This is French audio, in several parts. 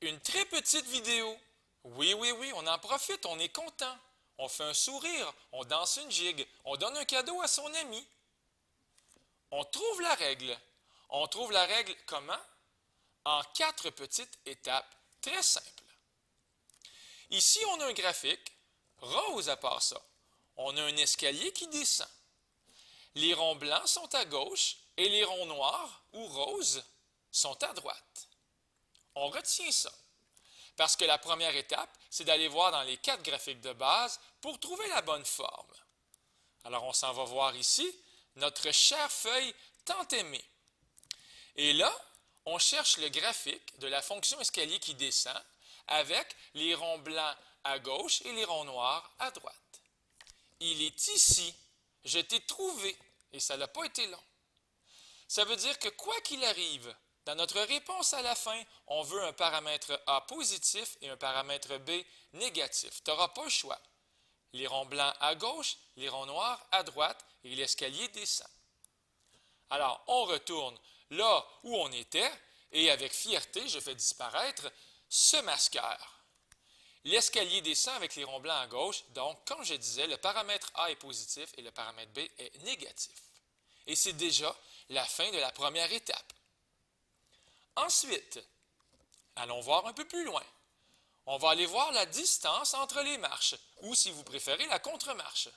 Une très petite vidéo. Oui, oui, oui, on en profite, on est content. On fait un sourire, on danse une gigue, on donne un cadeau à son ami. On trouve la règle. On trouve la règle comment? En 4 petites étapes très simples. Ici, on a un graphique, rose à part ça. On a un escalier qui descend. Les ronds blancs sont à gauche et les ronds noirs ou roses sont à droite. On retient ça. Parce que la première étape, c'est d'aller voir dans les 4 graphiques de base pour trouver la bonne forme. Alors on s'en va voir ici notre chère feuille tant aimée. Et là, on cherche le graphique de la fonction escalier qui descend avec les ronds blancs à gauche et les ronds noirs à droite. Il est ici. Je t'ai trouvé et ça n'a pas été long. Ça veut dire que quoi qu'il arrive, dans notre réponse à la fin, on veut un paramètre A positif et un paramètre B négatif. Tu n'auras pas le choix. Les ronds blancs à gauche, les ronds noirs à droite et l'escalier descend. Alors, on retourne là où on était et avec fierté, je fais disparaître ce masqueur. L'escalier descend avec les ronds blancs à gauche, donc, comme je disais, le paramètre A est positif et le paramètre B est négatif. Et c'est déjà la fin de la première étape. Ensuite, allons voir un peu plus loin. On va aller voir la distance entre les marches, ou si vous préférez, la contre-marche.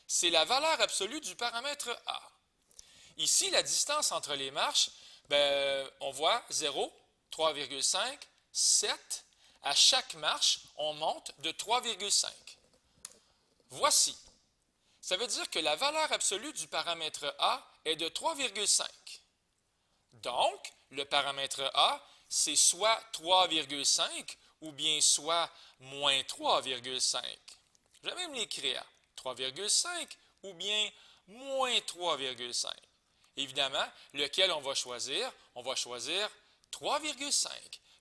C'est la valeur absolue du paramètre A. Ici, la distance entre les marches, on voit 0, 3,5, 7. À chaque marche, on monte de 3,5. Voici. Ça veut dire que la valeur absolue du paramètre A est de 3,5. Donc, le paramètre A, c'est soit 3,5 ou bien soit moins 3,5. Je vais même l'écrire. 3,5 ou bien moins 3,5. Évidemment, lequel on va choisir? On va choisir 3,5.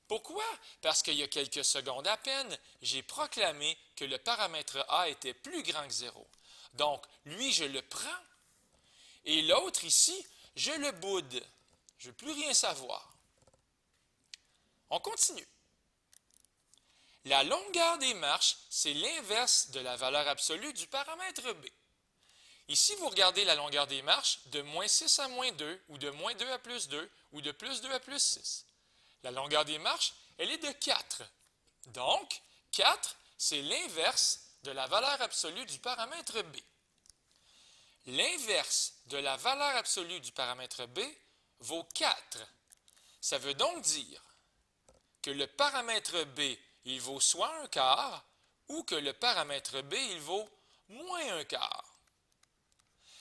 Pourquoi? Parce qu'il y a quelques secondes à peine, j'ai proclamé que le paramètre A était plus grand que 0. Donc, lui, je le prends. Et l'autre ici, je le boude. Je ne veux plus rien savoir. On continue. La longueur des marches, c'est l'inverse de la valeur absolue du paramètre B. Ici, vous regardez la longueur des marches de moins 6 à moins 2, ou de moins 2 à plus 2, ou de plus 2 à plus 6. La longueur des marches, elle est de 4. Donc, 4, c'est l'inverse de la valeur absolue du paramètre B. L'inverse de la valeur absolue du paramètre B vaut 4. Ça veut donc dire que le paramètre B, il vaut soit un quart, ou que le paramètre B, il vaut moins un quart.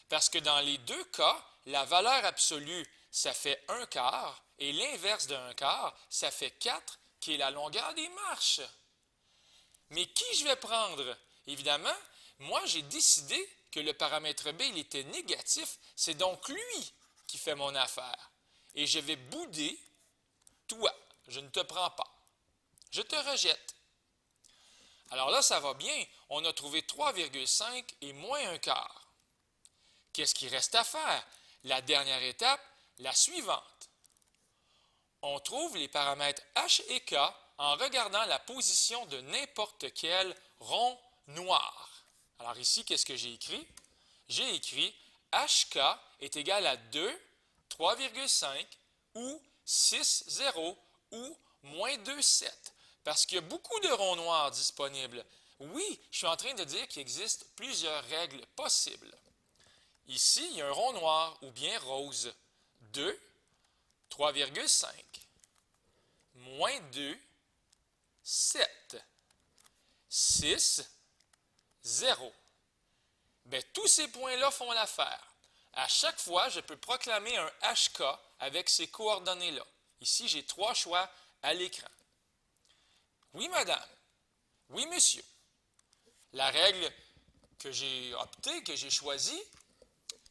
Parce que dans les deux cas, la valeur absolue, ça fait un quart, et l'inverse d'un quart, ça fait 4, qui est la longueur des marches. Mais qui je vais prendre? Évidemment, moi, j'ai décidé que le paramètre B, il était négatif. C'est donc lui qui fait mon affaire. Et je vais bouder toi. Je ne te prends pas. Je te rejette. Alors là, ça va bien. On a trouvé 3,5 et moins un quart. Qu'est-ce qu'il reste à faire? La dernière étape, la suivante. On trouve les paramètres H et K en regardant la position de n'importe quel rond noir. Alors ici, qu'est-ce que j'ai écrit? J'ai écrit HK est égal à 2, 3,5 ou 6, 0 ou moins 2, 7. Parce qu'il y a beaucoup de ronds noirs disponibles. Oui, je suis en train de dire qu'il existe plusieurs règles possibles. Ici, il y a un rond noir ou bien rose. 2, 3,5. Moins 2, 7. 6, 0. Bien, tous ces points-là font l'affaire. À chaque fois, je peux proclamer un HK avec ces coordonnées-là. Ici, j'ai 3 choix à l'écran. Oui, madame. Oui, monsieur. La règle que j'ai optée, que j'ai choisie,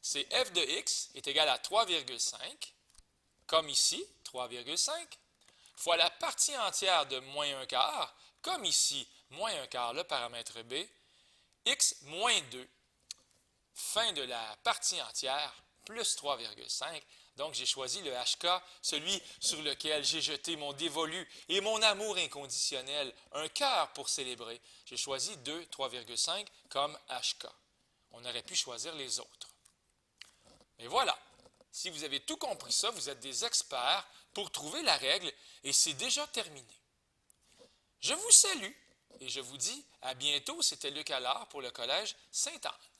c'est f de x est égal à 3,5, comme ici, 3,5, fois la partie entière de moins un quart, comme ici, moins un quart, le paramètre b, x moins 2, fin de la partie entière, plus 3,5. Donc, j'ai choisi le HK, celui sur lequel j'ai jeté mon dévolu et mon amour inconditionnel, un cœur pour célébrer. J'ai choisi 2, 3,5 comme HK. On aurait pu choisir les autres. Mais voilà, si vous avez tout compris ça, vous êtes des experts pour trouver la règle et c'est déjà terminé. Je vous salue et je vous dis à bientôt. C'était Luc Allard pour le Collège Sainte-Anne.